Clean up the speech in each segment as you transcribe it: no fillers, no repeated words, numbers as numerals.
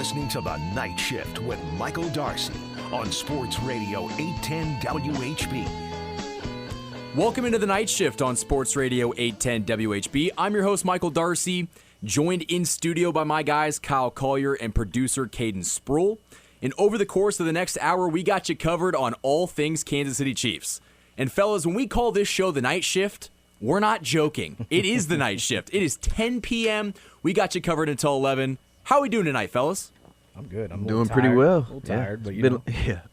listening to The Night Shift with Michael Darcy on Sports Radio 810 WHB. Welcome into The Night Shift on Sports Radio 810 WHB. I'm your host, Michael Darcy, joined in studio by my guys, Kyle Collier and producer Caden Sproul. And over the course of the next hour, we got you covered on all things Kansas City Chiefs. And fellas, when we call this show The Night Shift, we're not joking. It is The Night Shift. It is 10 p.m. We got you covered until 11. How are we doing tonight, fellas? I'm good. I'm doing pretty well. A little tired, but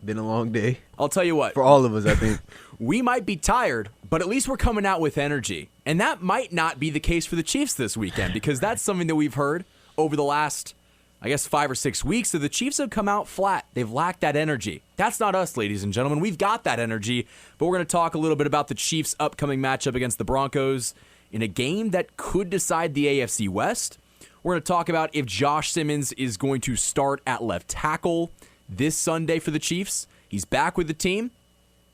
been a long day. I'll tell you what. For all of us, I think. We might be tired, but at least we're coming out with energy. And that might not be the case for the Chiefs this weekend, because that's something that we've heard over the last, 5 or 6 weeks. So the Chiefs have come out flat. They've lacked that energy. That's not us, ladies and gentlemen. We've got that energy. But we're going to talk a little bit about the Chiefs' upcoming matchup against the Broncos in a game that could decide the AFC West. We're going to talk about if Josh Simmons is going to start at left tackle this Sunday for the Chiefs. He's back with the team.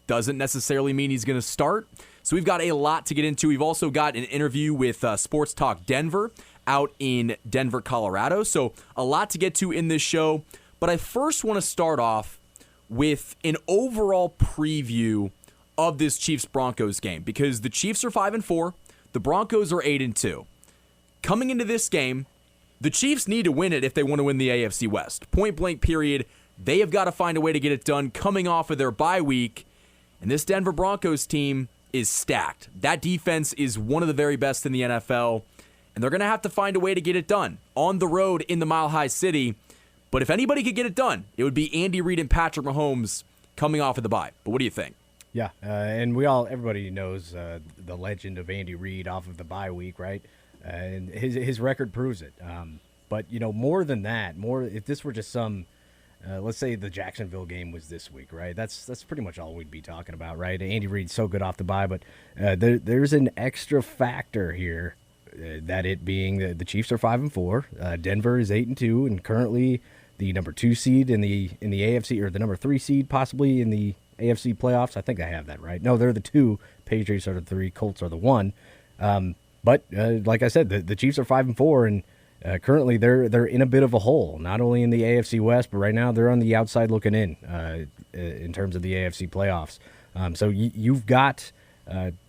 Doesn't necessarily mean he's going to start. So we've got a lot to get into. We've also got an interview with Sports Talk Denver out in Denver, Colorado. So a lot to get to in this show. But I first want to start off with an overall preview of this Chiefs-Broncos game, because the Chiefs are 5-4. The Broncos are 8-2. Coming into this game, the Chiefs need to win it if they want to win the AFC West. Point blank period. They have got to find a way to get it done coming off of their bye week. And this Denver Broncos team is stacked. That defense is one of the very best in the NFL. And they're going to have to find a way to get it done on the road in the Mile High City. But if anybody could get it done, it would be Andy Reid and Patrick Mahomes coming off of the bye. But what do you think? Yeah, and everybody knows the legend of Andy Reid off of the bye week, right? And his record proves it. But, more than that, if this were just some, let's say the Jacksonville game was this week, right? That's pretty much all we'd be talking about, right? Andy Reid's so good off the bye, but there's an extra factor here, that it being the Chiefs are 5-4, Denver is 8-2, and currently the number 2 seed in the AFC, or the number 3 seed possibly in the AFC playoffs. I think I have that right. No, they're the 2. Patriots are the 3. Colts are the 1. But like I said, the Chiefs are 5-4, and currently they're in a bit of a hole. Not only in the AFC West, but right now they're on the outside looking in terms of the AFC playoffs. So you've got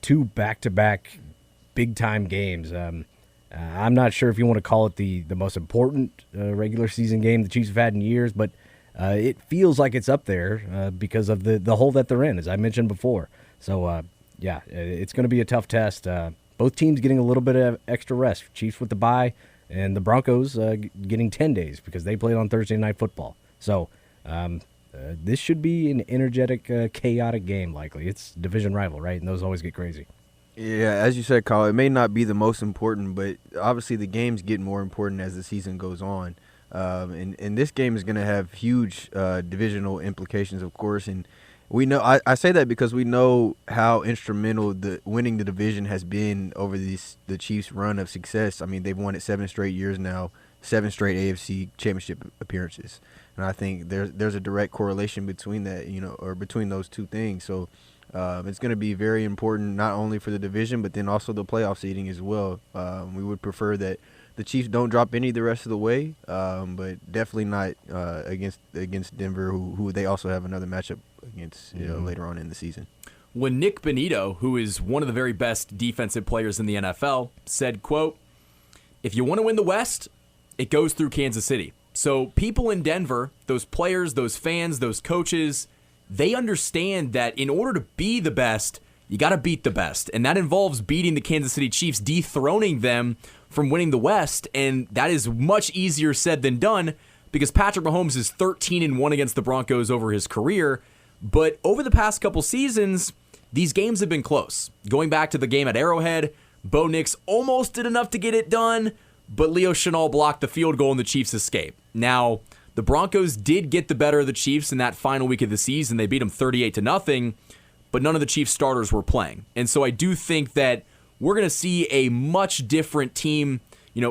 2 back-to-back big-time games. I'm not sure if you want to call it the most important regular season game the Chiefs have had in years, but it feels like it's up there because of the hole that they're in, as I mentioned before. So it's going to be a tough test. Both teams getting a little bit of extra rest. Chiefs with the bye, and the Broncos getting 10 days because they played on Thursday Night Football. So this should be an energetic, chaotic game, likely. It's division rival, right? And those always get crazy. Yeah, as you said, Kyle, it may not be the most important, but obviously the games get more important as the season goes on. And this game is going to have huge divisional implications, of course, and we know. I say that because we know how instrumental winning the division has been over the Chiefs' run of success. I mean, they've won it 7 straight years now, 7 straight AFC Championship appearances, and I think there's a direct correlation between that, or between those two things. So it's going to be very important not only for the division, but then also the playoff seeding as well. We would prefer that the Chiefs don't drop any the rest of the way, but definitely not against Denver, who they also have another matchup against later on in the season. When Nick Bonito, who is one of the very best defensive players in the NFL, said, quote, "If you want to win the West, it goes through Kansas City." So people in Denver, those players, those fans, those coaches, they understand that in order to be the best, you got to beat the best. And that involves beating the Kansas City Chiefs, dethroning them from winning the West. And that is much easier said than done because Patrick Mahomes is 13-1 against the Broncos over his career. But over the past couple seasons, these games have been close. Going back to the game at Arrowhead, Bo Nix almost did enough to get it done, but Leo Chenal blocked the field goal and the Chiefs escaped. Now, the Broncos did get the better of the Chiefs in that final week of the season. They beat them 38-0, but none of the Chiefs starters were playing. And so I do think that we're going to see a much different team,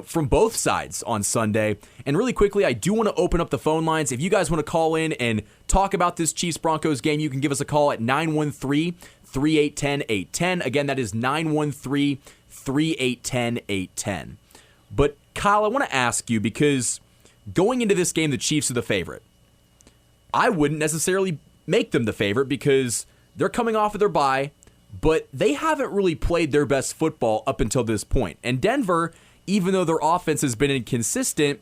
from both sides on Sunday. And really quickly, I do want to open up the phone lines. If you guys want to call in and talk about this Chiefs-Broncos game, you can give us a call at 913-3810-810. Again, that is 913-3810-810. But Kyle, I want to ask you, because going into this game, the Chiefs are the favorite. I wouldn't necessarily make them the favorite because they're coming off of their bye, but they haven't really played their best football up until this point. And Denver, even though their offense has been inconsistent,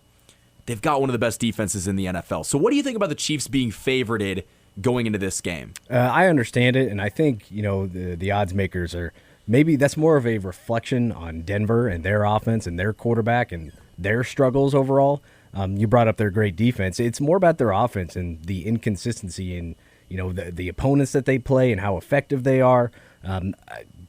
they've got one of the best defenses in the NFL. So what do you think about the Chiefs being favorited going into this game? I understand it, and I think, the odds makers are maybe that's more of a reflection on Denver and their offense and their quarterback and their struggles overall. You brought up their great defense. It's more about their offense and the inconsistency in, the opponents that they play and how effective they are.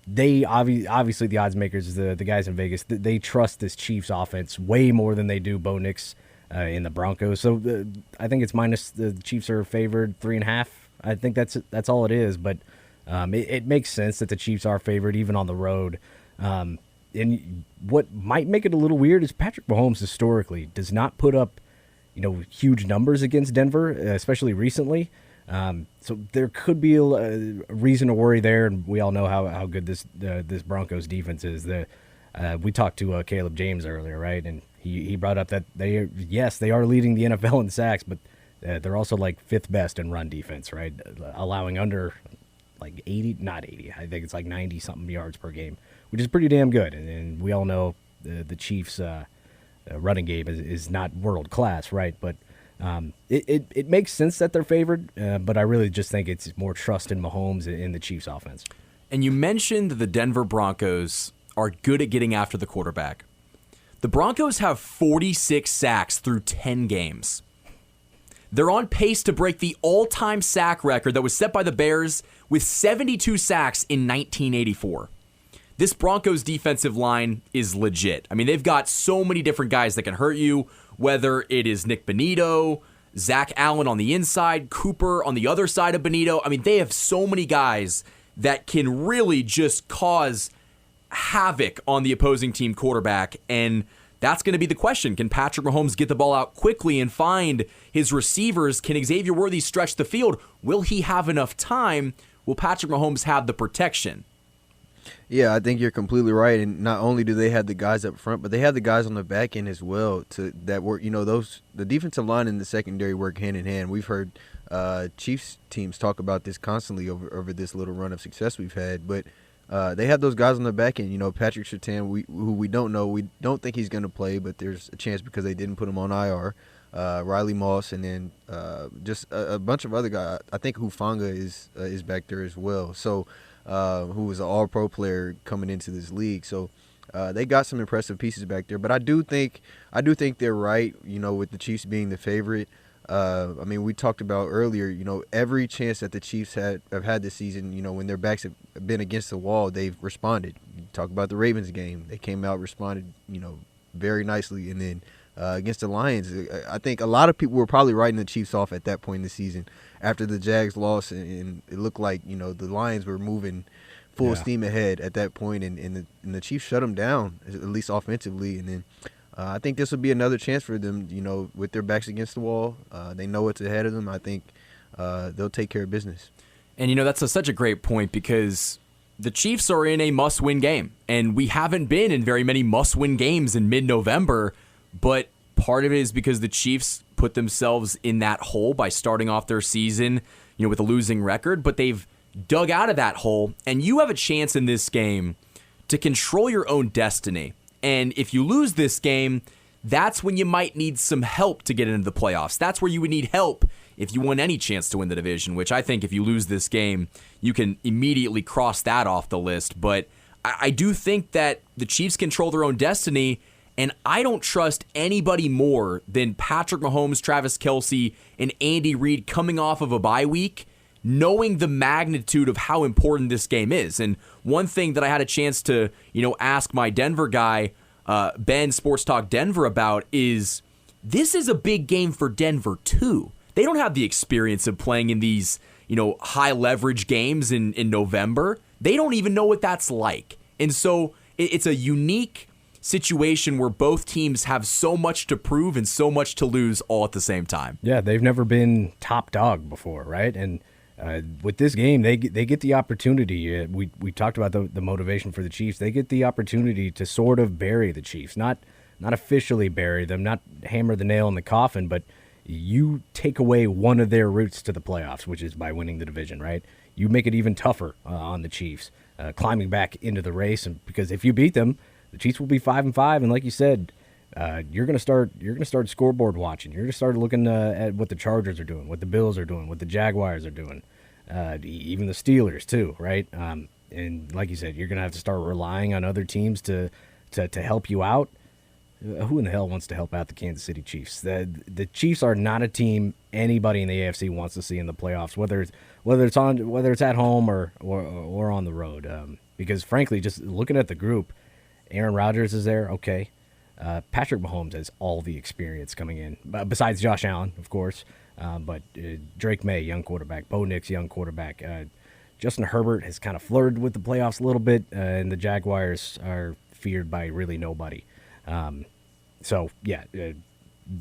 They obviously the odds makers, the guys in Vegas, they trust this Chiefs offense way more than they do Bo Nix in the Broncos. So I think it's minus the Chiefs are favored 3.5. I think that's all it is. But it makes sense that the Chiefs are favored even on the road. And what might make it a little weird is Patrick Mahomes historically does not put up, huge numbers against Denver, especially recently. So there could be a reason to worry there, and we all know how good this Broncos defense is. We talked to Caleb James earlier, right? And he brought up that they are leading the NFL in sacks, but they're also like fifth best in run defense, right? Allowing under like 80, not 80, I think it's like 90 something yards per game, which is pretty damn good. And we all know the Chiefs' running game is not world class, right? But it makes sense that they're favored, but I really just think it's more trust in Mahomes in the Chiefs' offense. And you mentioned the Denver Broncos are good at getting after the quarterback. The Broncos have 46 sacks through 10 games. They're on pace to break the all-time sack record that was set by the Bears with 72 sacks in 1984. This Broncos defensive line is legit. I mean, they've got so many different guys that can hurt you, whether it is Nick Bonito, Zach Allen on the inside, Cooper on the other side of Bonito. I mean, they have so many guys that can really just cause havoc on the opposing team quarterback, and that's going to be the question. Can Patrick Mahomes get the ball out quickly and find his receivers? Can Xavier Worthy stretch the field? Will he have enough time? Will Patrick Mahomes have the protection? Yeah, I think you're completely right. And not only do they have the guys up front, but they have the guys on the back end as well that work. The defensive line and the secondary work hand in hand. We've heard Chiefs teams talk about this constantly over this little run of success we've had, but they have those guys on the back end. Patrick Surtain, who we don't know, we don't think he's going to play, but there's a chance because they didn't put him on IR. Riley Moss, and then just a bunch of other guys. I think Hufanga is back there as well. So, who was an All-Pro player coming into this league. So, they got some impressive pieces back there. But I do think they're right. With the Chiefs being the favorite. We talked about earlier, every chance that the Chiefs have had this season, when their backs have been against the wall, they've responded. You talk about the Ravens game. They came out, responded, very nicely. And then against the Lions, I think a lot of people were probably writing the Chiefs off at that point in the season after the Jags lost. And it looked like, the Lions were moving full steam ahead at that point, and the Chiefs shut them down, at least offensively. And then I think this will be another chance for them, with their backs against the wall. They know what's ahead of them. I think they'll take care of business. And, that's such a great point because the Chiefs are in a must-win game. And we haven't been in very many must-win games in mid-November. But part of it is because the Chiefs put themselves in that hole by starting off their season, with a losing record. But they've dug out of that hole. And you have a chance in this game to control your own destiny. And if you lose this game, that's when you might need some help to get into the playoffs. That's where you would need help if you want any chance to win the division, which I think if you lose this game, you can immediately cross that off the list. But I do think that the Chiefs control their own destiny, and I don't trust anybody more than Patrick Mahomes, Travis Kelce, and Andy Reid coming off of a bye week, knowing the magnitude of how important this game is. And one thing that I had a chance to, ask my Denver guy, Ben, Sports Talk Denver, about is this is a big game for Denver too. They don't have the experience of playing in these, high leverage games in November. They don't even know what that's like. And so it's a unique situation where both teams have so much to prove and so much to lose all at the same time. Yeah, they've never been top dog before, right? And with this game, they get the opportunity. We talked about the motivation for the Chiefs. They get the opportunity to sort of bury the Chiefs, not not officially bury them, not hammer the nail in the coffin, but you take away one of their routes to the playoffs, which is by winning the division, right? You make it even tougher on the Chiefs, climbing back into the race, and because if you beat them, the Chiefs will be 5-5, and like you said, you're gonna start scoreboard watching. You're gonna start looking at what the Chargers are doing, what the Bills are doing, what the Jaguars are doing, even the Steelers too, right? And like you said, you're gonna have to start relying on other teams to help you out. Who in the hell wants to help out the Kansas City Chiefs? The Chiefs are not a team anybody in the AFC wants to see in the playoffs, whether it's at home or on the road. Because frankly, just looking at the group, Aaron Rodgers is there, okay. Patrick Mahomes has all the experience coming in, besides Josh Allen, of course. But Drake May, young quarterback. Bo Nix, young quarterback. Justin Herbert has kind of flirted with the playoffs a little bit, and the Jaguars are feared by really nobody.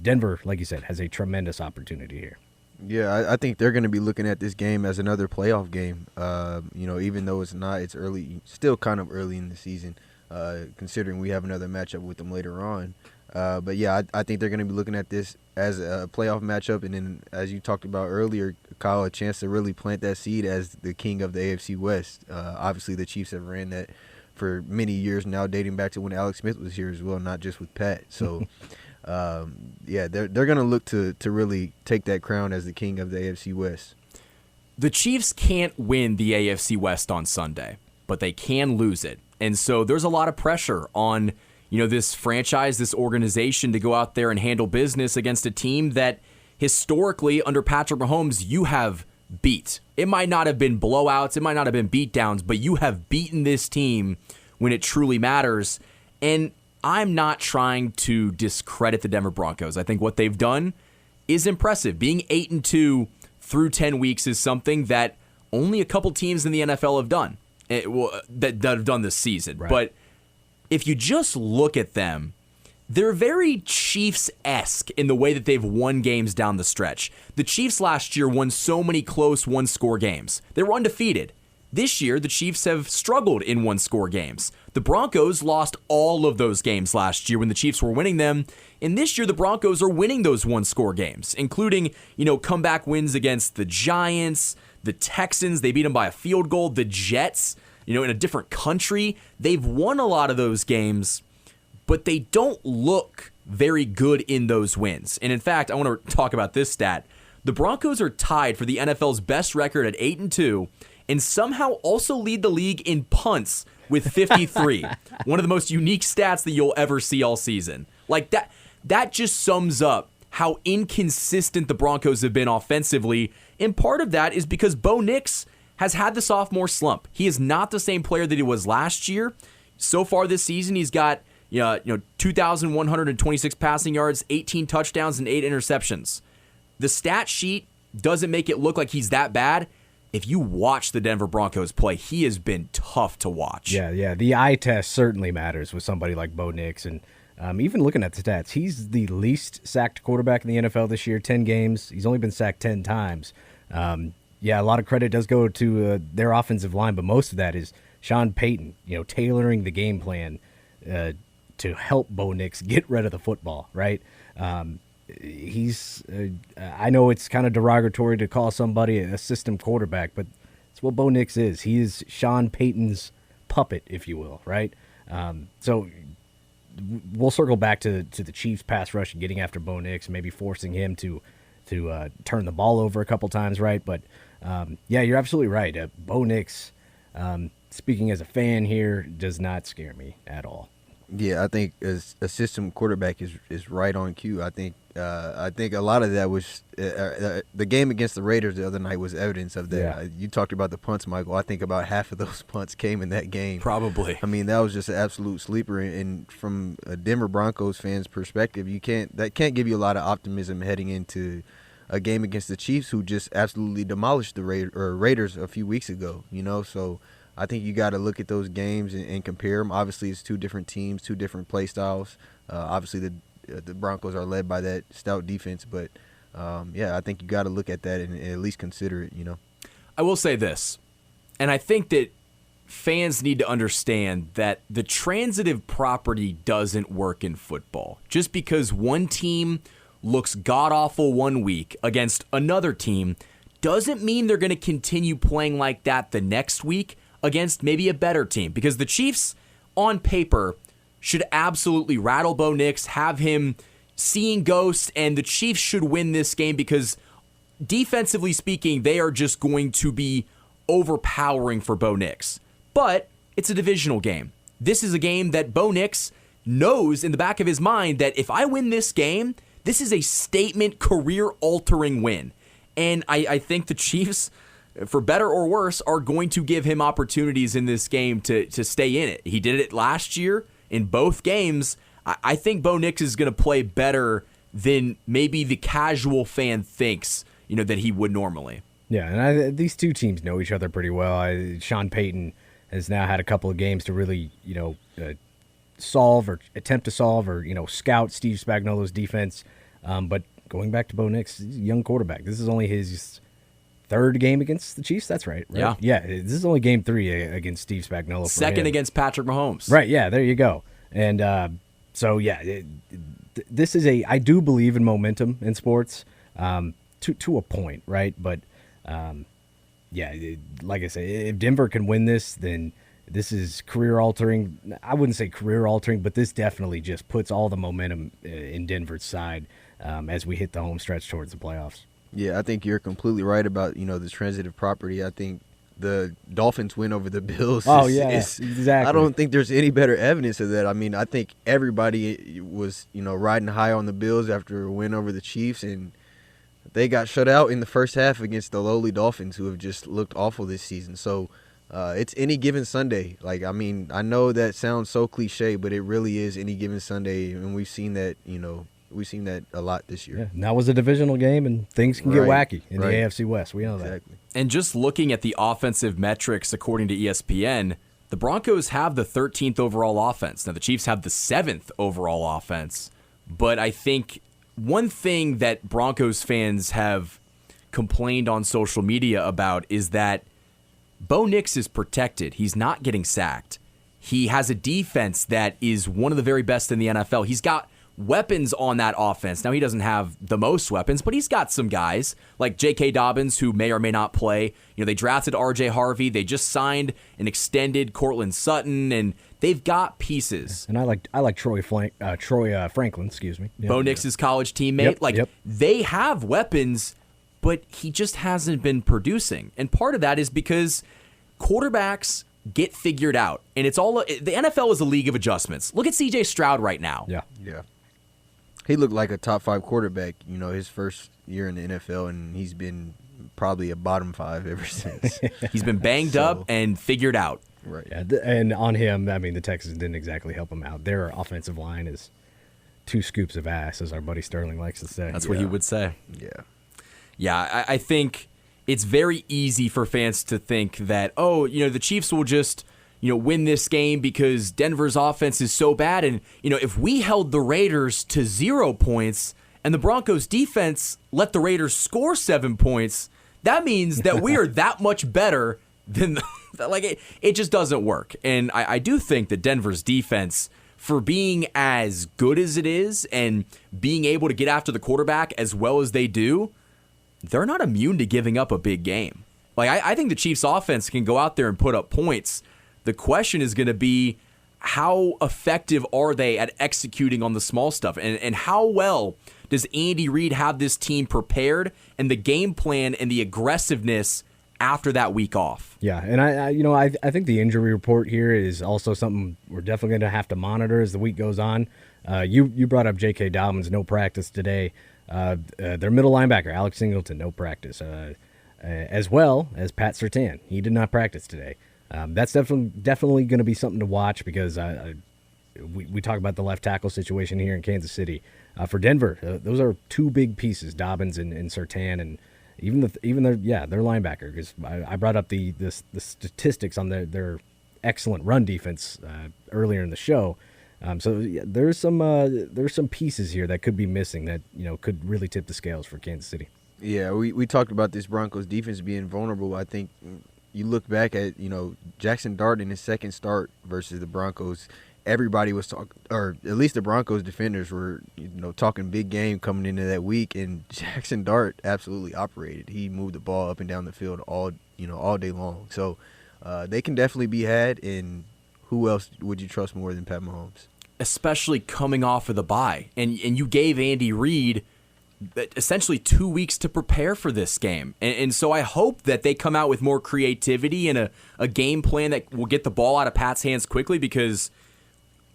Denver, like you said, has a tremendous opportunity here. Yeah, I think they're going to be looking at this game as another playoff game. Even though it's early, still kind of early in the season, considering we have another matchup with them later on. But yeah, I think they're going to be looking at this as a playoff matchup, and then, as you talked about earlier, Kyle, a chance to really plant that seed as the king of the AFC West. Obviously, the Chiefs have ran that for many years now, dating back to when Alex Smith was here as well, not just with Pat. So, they're going to look to really take that crown as the king of the AFC West. The Chiefs can't win the AFC West on Sunday, but they can lose it. And so there's a lot of pressure on, this franchise, this organization to go out there and handle business against a team that historically under Patrick Mahomes you have beat. It might not have been blowouts, it might not have been beatdowns, but you have beaten this team when it truly matters. And I'm not trying to discredit the Denver Broncos. I think what they've done is impressive. Being 8-2 through 10 weeks is something that only a couple teams in the NFL have done. That have done this season. Right. But if you just look at them, they're very Chiefs-esque in the way that they've won games down the stretch. The Chiefs last year won so many close one-score games. They were undefeated. This year, the Chiefs have struggled in one-score games. The Broncos lost all of those games last year when the Chiefs were winning them. And this year, the Broncos are winning those one-score games, including, comeback wins against the Giants, the Texans. They beat them by a field goal. The Jets, in a different country. They've won a lot of those games, but they don't look very good in those wins. And in fact, I want to talk about this stat. The Broncos are tied for the NFL's best record at 8-2 and somehow also lead the league in punts with 53. One of the most unique stats that you'll ever see all season. Like that just sums up how inconsistent the Broncos have been offensively. And part of that is because Bo Nix has had the sophomore slump. He is not the same player that he was last year. So far this season, he's got 2,126 passing yards, 18 touchdowns, and 8 interceptions. The stat sheet doesn't make it look like he's that bad. If you watch the Denver Broncos play, he has been tough to watch. Yeah. The eye test certainly matters with somebody like Bo Nix. And even looking at the stats, he's the least sacked quarterback in the NFL this year, 10 games. He's only been sacked 10 times. A lot of credit does go to their offensive line, but most of that is Sean Payton, tailoring the game plan to help Bo Nix get rid of the football, right? I know it's kind of derogatory to call somebody a system quarterback, but it's what Bo Nix is. He is Sean Payton's puppet, if you will, right? So we'll circle back to the Chiefs' pass rush and getting after Bo Nix, maybe forcing him to turn the ball over a couple times, right? But you're absolutely right. Bo Nix, speaking as a fan here, does not scare me at all. Yeah, I think as a system quarterback is right on cue. I think a lot of that was the game against the Raiders the other night was evidence of that. Yeah. You talked about the punts, Michael. I think about half of those punts came in that game. Probably. I mean, that was just an absolute sleeper. And from a Denver Broncos fan's perspective, that can't give you a lot of optimism heading into a game against the Chiefs, who just absolutely demolished the Raiders a few weeks ago. So I think you got to look at those games and compare them. Obviously, it's two different teams, two different play styles. Obviously, the Broncos are led by that stout defense, but I think you got to look at that and at least consider it. I will say this, and I think that fans need to understand that the transitive property doesn't work in football. Just because one team looks god-awful one week against another team doesn't mean they're going to continue playing like that the next week against maybe a better team. Because the Chiefs, on paper, should absolutely rattle Bo Nix, have him seeing ghosts, and the Chiefs should win this game because defensively speaking, they are just going to be overpowering for Bo Nix. But it's a divisional game. This is a game that Bo Nix knows in the back of his mind that if I win this game, this is a statement, career-altering win. And I think the Chiefs, for better or worse, are going to give him opportunities in this game to stay in it. He did it last year in both games. I think Bo Nix is going to play better than maybe the casual fan thinks, that he would normally. Yeah, and these two teams know each other pretty well. Sean Payton has now had a couple of games to really, solve or attempt to solve or, scout Steve Spagnuolo's defense. But going back to Bo Nix, he's a young quarterback. This is only his third game against the Chiefs. That's right? Yeah. Yeah, this is only game 3 against Steve Spagnuolo. Second against Patrick Mahomes. Right, yeah, there you go. And this is I do believe in momentum in sports to a point, right? But, like I say, if Denver can win this, then this is career-altering. I wouldn't say career-altering, but this definitely just puts all the momentum in Denver's side as we hit the home stretch towards the playoffs. Yeah, I think you're completely right about, the transitive property. I think the Dolphins win over the Bills. Exactly. I don't think there's any better evidence of that. I mean, I think everybody was, riding high on the Bills after a win over the Chiefs, and they got shut out in the first half against the lowly Dolphins, who have just looked awful this season. So it's any given Sunday. I know that sounds so cliche, but it really is any given Sunday, and we've seen that, we've seen that a lot this year. Yeah, and that was a divisional game, and things can get wacky in the AFC West. We know that. And just looking at the offensive metrics, according to ESPN, the Broncos have the 13th overall offense. Now, the Chiefs have the 7th overall offense. But I think one thing that Broncos fans have complained on social media about is that Bo Nix is protected. He's not getting sacked. He has a defense that is one of the very best in the NFL. He's got weapons on that offense. Now, he doesn't have the most weapons, but he's got some guys like J.K. Dobbins, who may or may not play. They drafted R.J. Harvey. They just signed and extended Cortland Sutton, and they've got pieces. And I like Troy Franklin, excuse me. Yep. Bo Nix's college teammate. They have weapons, but he just hasn't been producing. And part of that is because quarterbacks get figured out. And it's all the NFL is a league of adjustments. Look at C.J. Stroud right now. Yeah. He looked like a top 5 quarterback, his first year in the NFL, and he's been probably a bottom 5 ever since. He's been banged up and figured out. Right. Yeah, and on him, the Texans didn't exactly help him out. Their offensive line is 2 scoops of ass, as our buddy Sterling likes to say. That's what he would say. Yeah. Yeah, I think it's very easy for fans to think that, the Chiefs will just, win this game because Denver's offense is so bad. And, if we held the Raiders to 0 points and the Broncos defense let the Raiders score 7 points, that means that we are that much better than, it just doesn't work. And I do think that Denver's defense, for being as good as it is and being able to get after the quarterback as well as they do, they're not immune to giving up a big game. I think the Chiefs' offense can go out there and put up points. The question is going to be, how effective are they at executing on the small stuff? And how well does Andy Reid have this team prepared and the game plan and the aggressiveness after that week off? Yeah, and I think the injury report here is also something we're definitely going to have to monitor as the week goes on. You brought up J.K. Dobbins, no practice today. Their middle linebacker, Alex Singleton, no practice, as well as Pat Surtain. He did not practice today. That's definitely going to be something to watch because we talk about the left tackle situation here in Kansas City. For Denver, those are 2 big pieces, Dobbins and Surtain, and even their linebacker. Because I brought up the statistics on their excellent run defense earlier in the show. There's some pieces here that could be missing that could really tip the scales for Kansas City. Yeah, we talked about this Broncos defense being vulnerable. I think you look back at, Jackson Dart in his second start versus the Broncos, everybody was talking, or at least the Broncos defenders were, talking big game coming into that week, and Jackson Dart absolutely operated. He moved the ball up and down the field all day long. So they can definitely be had, and who else would you trust more than Pat Mahomes? Especially coming off of the bye. And you gave Andy Reid essentially 2 weeks to prepare for this game. And so I hope that they come out with more creativity and a game plan that will get the ball out of Pat's hands quickly, because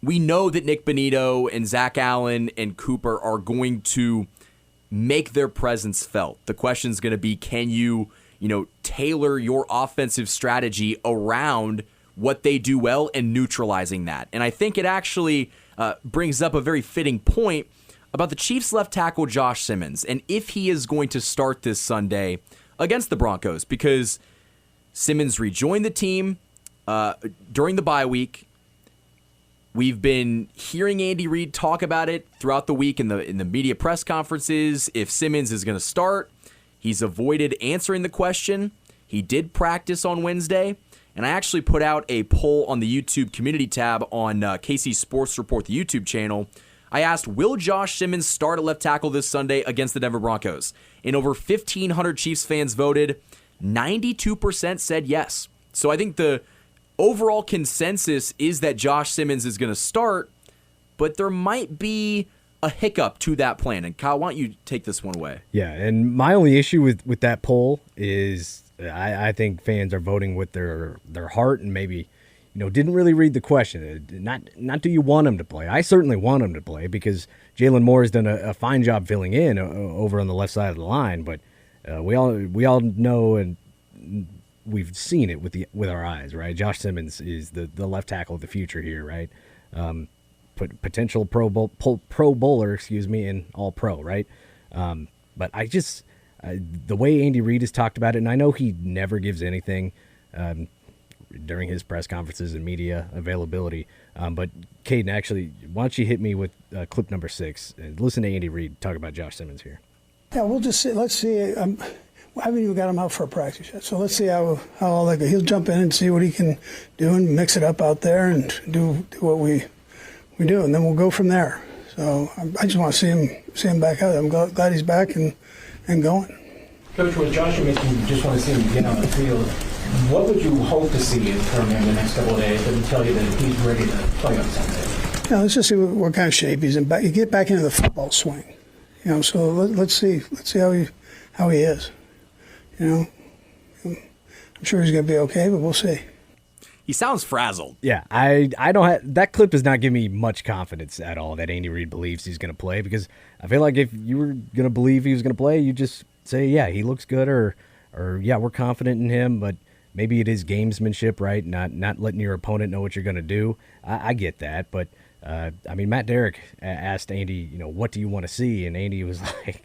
we know that Nick Bonito and Zach Allen and Cooper are going to make their presence felt. The question is going to be, can you, tailor your offensive strategy around what they do well and neutralizing that? And I think it actually brings up a very fitting point about the Chiefs left tackle Josh Simmons, and if he is going to start this Sunday against the Broncos, because Simmons rejoined the team during the bye week. We've been hearing Andy Reid talk about it throughout the week in the media press conferences. If Simmons is going to start, he's avoided answering the question. He did practice on Wednesday, and I actually put out a poll on the YouTube community tab on KC Sports Report, the YouTube channel. I asked, will Josh Simmons start at left tackle this Sunday against the Denver Broncos? And over 1,500 Chiefs fans voted. 92% said yes. So I think the overall consensus is that Josh Simmons is going to start, but there might be a hiccup to that plan. And Kyle, why don't you take this one away? Yeah, and my only issue with that poll is I think fans are voting with their heart and maybe didn't really read the question. Not do you want him to play? I certainly want him to play because Jalen Moore has done a fine job filling in over on the left side of the line. But we all know and we've seen it with our eyes, right? Josh Simmons is the left tackle of the future here, right? Potential Pro Bowler, and All Pro, right? But I just the way Andy Reid has talked about it, and I know he never gives anything during his press conferences and media availability. But Caden, actually, why don't you hit me with clip number 6 and listen to Andy Reid talk about Josh Simmons here. Yeah, we'll just see. Let's see. I haven't even got him out for a practice yet, so let's see how all that goes. He'll jump in and see what he can do and mix it up out there and do what we do, and then we'll go from there. So I just want to see him back out. I'm glad he's back and going. Coach, with Josh, you mentioned you just want to see him get on the field. What would you hope to see from him the next couple of days that would tell you that he's ready to play on Sunday? Yeah, let's just see what kind of shape he's in. You get back into the football swing, So let's see how he is. I'm sure he's going to be okay, but we'll see. He sounds frazzled. Yeah, I don't have, that clip does not give me much confidence at all that Andy Reid believes he's going to play, because I feel like if you were going to believe he was going to play, you just say, yeah, he looks good, or yeah, we're confident in him, but maybe it is gamesmanship, right? Not letting your opponent know what you're going to do. I get that, but Matt Derrick asked Andy, what do you want to see? And Andy was like,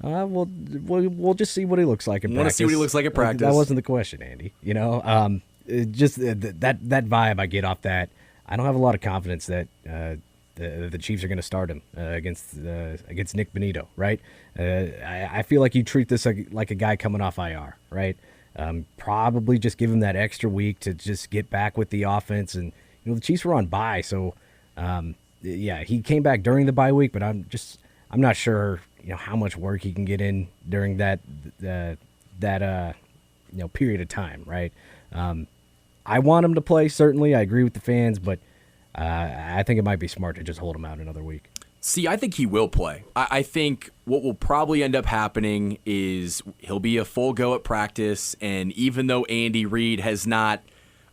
we'll just see what he looks like in practice. Want to see what he looks like in practice. That wasn't the question, Andy. Just that vibe I get off that. I don't have a lot of confidence that the Chiefs are going to start him against Nick Bonito, right? I feel like you treat this like a guy coming off IR, right? Probably just give him that extra week to just get back with the offense. And the Chiefs were on bye, so yeah, he came back during the bye week, but I'm not sure how much work he can get in during that period of time, right? I want him to play, certainly. I agree with the fans, but I think it might be smart to just hold him out another week. See, I think he will play. I think what will probably end up happening is he'll be a full go at practice, and even though Andy Reid has not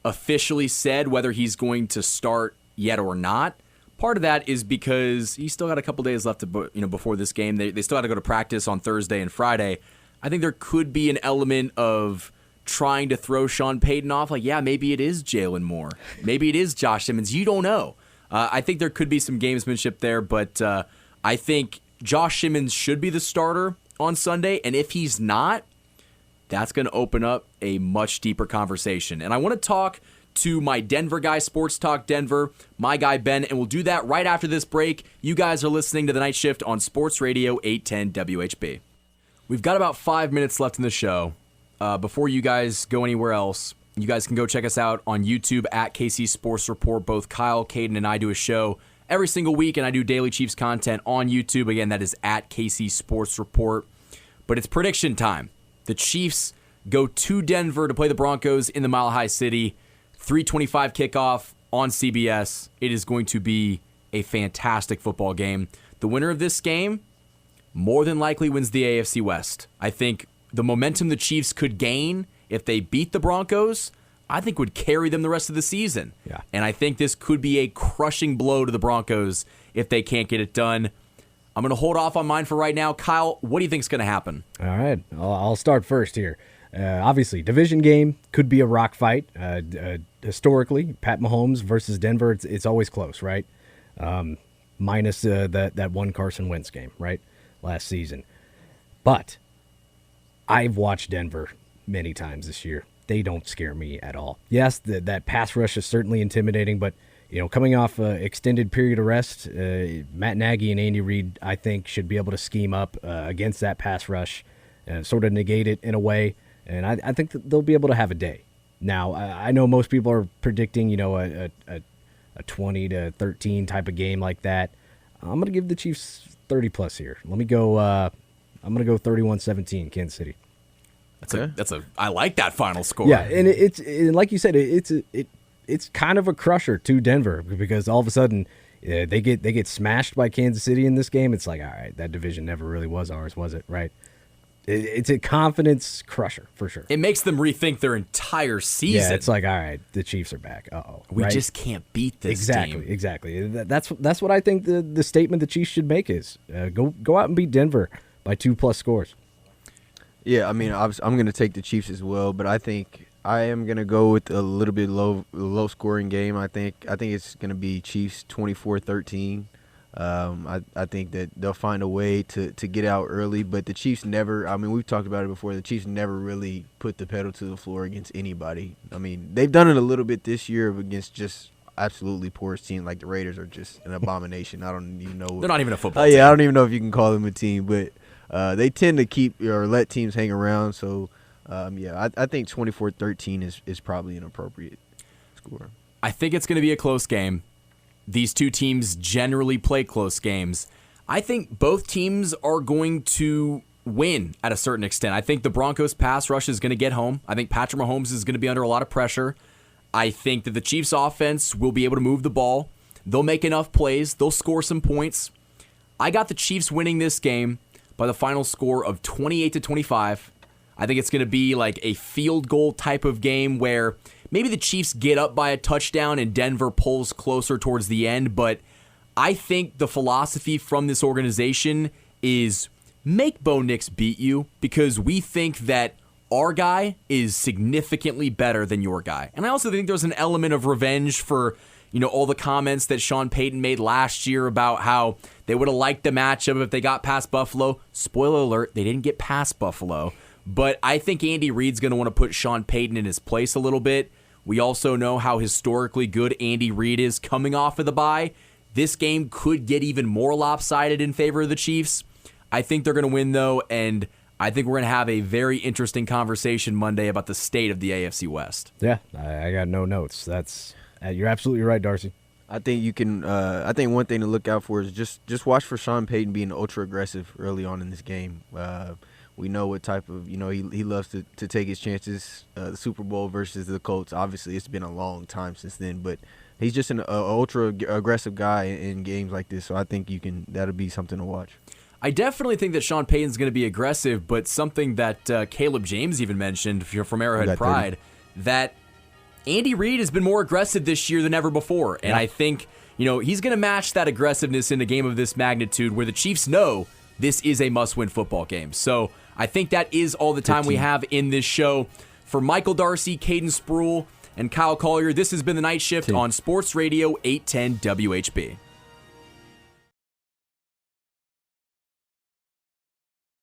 officially said whether he's going to start yet or not, part of that is because he's still got a couple days left before this game. They still got to go to practice on Thursday and Friday. I think there could be an element of trying to throw Sean Payton off, like, yeah, maybe it is Jalen Moore. Maybe it is Josh Simmons. You don't know. I think there could be some gamesmanship there, but I think Josh Simmons should be the starter on Sunday, and if he's not, that's going to open up a much deeper conversation. And I want to talk to my Denver guy, Sports Talk Denver, my guy Ben, and we'll do that right after this break. You guys are listening to The Night Shift on Sports Radio 810 WHB. We've got about 5 minutes left in the show. Before you guys go anywhere else, You guys can go check us out on YouTube at KC Sports Report. Both Kyle, Caden, and I do a show every single week, and I do daily Chiefs content on YouTube. Again, that is at KC Sports Report. But it's prediction time. The Chiefs go to Denver to play the Broncos in the Mile High City. 3:25 kickoff on CBS. It is going to be a fantastic football game. The winner of this game more than likely wins the AFC West. I think the momentum the Chiefs could gain if they beat the Broncos, I think would carry them the rest of the season. Yeah. And I think this could be a crushing blow to the Broncos if they can't get it done. I'm going to hold off on mine for right now. Kyle, what do you think is going to happen? All right, I'll start first here. Obviously, division game could be a rock fight. Historically, Pat Mahomes versus Denver, it's always close, right? Minus that one Carson Wentz game, right, last season. But I've watched Denver many times this year. They don't scare me at all. Yes, that pass rush is certainly intimidating, but coming off an extended period of rest, Matt Nagy and Andy Reid, I think, should be able to scheme up against that pass rush and sort of negate it in a way. And I think that they'll be able to have a day. Now, I know most people are predicting, a 20-13 type of game like that. I'm going to give the Chiefs 30+ here. Let me go. I'm going to go 31-17, Kansas City. I like that final score. Yeah, and it's like you said, it's kind of a crusher to Denver because all of a sudden they get smashed by Kansas City in this game. It's like, all right, that division never really was ours, was it? Right? It's a confidence crusher for sure. It makes them rethink their entire season. Yeah, it's like, all right, the Chiefs are back. We just can't beat this team. Exactly. That's what I think the statement the Chiefs should make is go out and beat Denver by 2+ scores. Yeah, I mean, I'm going to take the Chiefs as well, but I think I am going to go with a little bit low scoring game. I think it's going to be Chiefs 24-13. I think that they'll find a way to get out early, but the Chiefs never – I mean, we've talked about it before. The Chiefs never really put the pedal to the floor against anybody. I mean, they've done it a little bit this year against just absolutely poor teams. Like the Raiders are just an abomination. I don't even know. They're not even a football team. Yeah, I don't even know if you can call them a team, but they tend to keep or let teams hang around. So, I think 24-13 is probably an appropriate score. I think it's going to be a close game. These two teams generally play close games. I think both teams are going to win at a certain extent. I think the Broncos pass rush is going to get home. I think Patrick Mahomes is going to be under a lot of pressure. I think that the Chiefs offense will be able to move the ball. They'll make enough plays. They'll score some points. I got the Chiefs winning this game by the final score of 28-25. I think it's going to be like a field goal type of game where maybe the Chiefs get up by a touchdown and Denver pulls closer towards the end, but I think the philosophy from this organization is make Bo Nix beat you because we think that our guy is significantly better than your guy. And I also think there's an element of revenge for, all the comments that Sean Payton made last year about how they would have liked the matchup if they got past Buffalo. Spoiler alert, they didn't get past Buffalo. But I think Andy Reid's going to want to put Sean Payton in his place a little bit. We also know how historically good Andy Reid is coming off of the bye. This game could get even more lopsided in favor of the Chiefs. I think they're going to win, though, and I think we're going to have a very interesting conversation Monday about the state of the AFC West. Yeah, I got no notes. You're absolutely right, Darcy. I think you can. I think one thing to look out for is just watch for Sean Payton being ultra aggressive early on in this game. We know what type of, he loves to take his chances. The Super Bowl versus the Colts, obviously it's been a long time since then, but he's just an ultra aggressive guy in games like this. So I think that'll be something to watch. I definitely think that Sean Payton's going to be aggressive, but something that Caleb James even mentioned from Arrowhead Pride, that Andy Reid has been more aggressive this year than ever before. And I think, he's going to match that aggressiveness in a game of this magnitude where the Chiefs know this is a must-win football game. So I think that is all the time we have in this show. For Michael Darcy, Caden Spruill, and Kyle Collier, this has been The Night Shift on Sports Radio 810 WHB.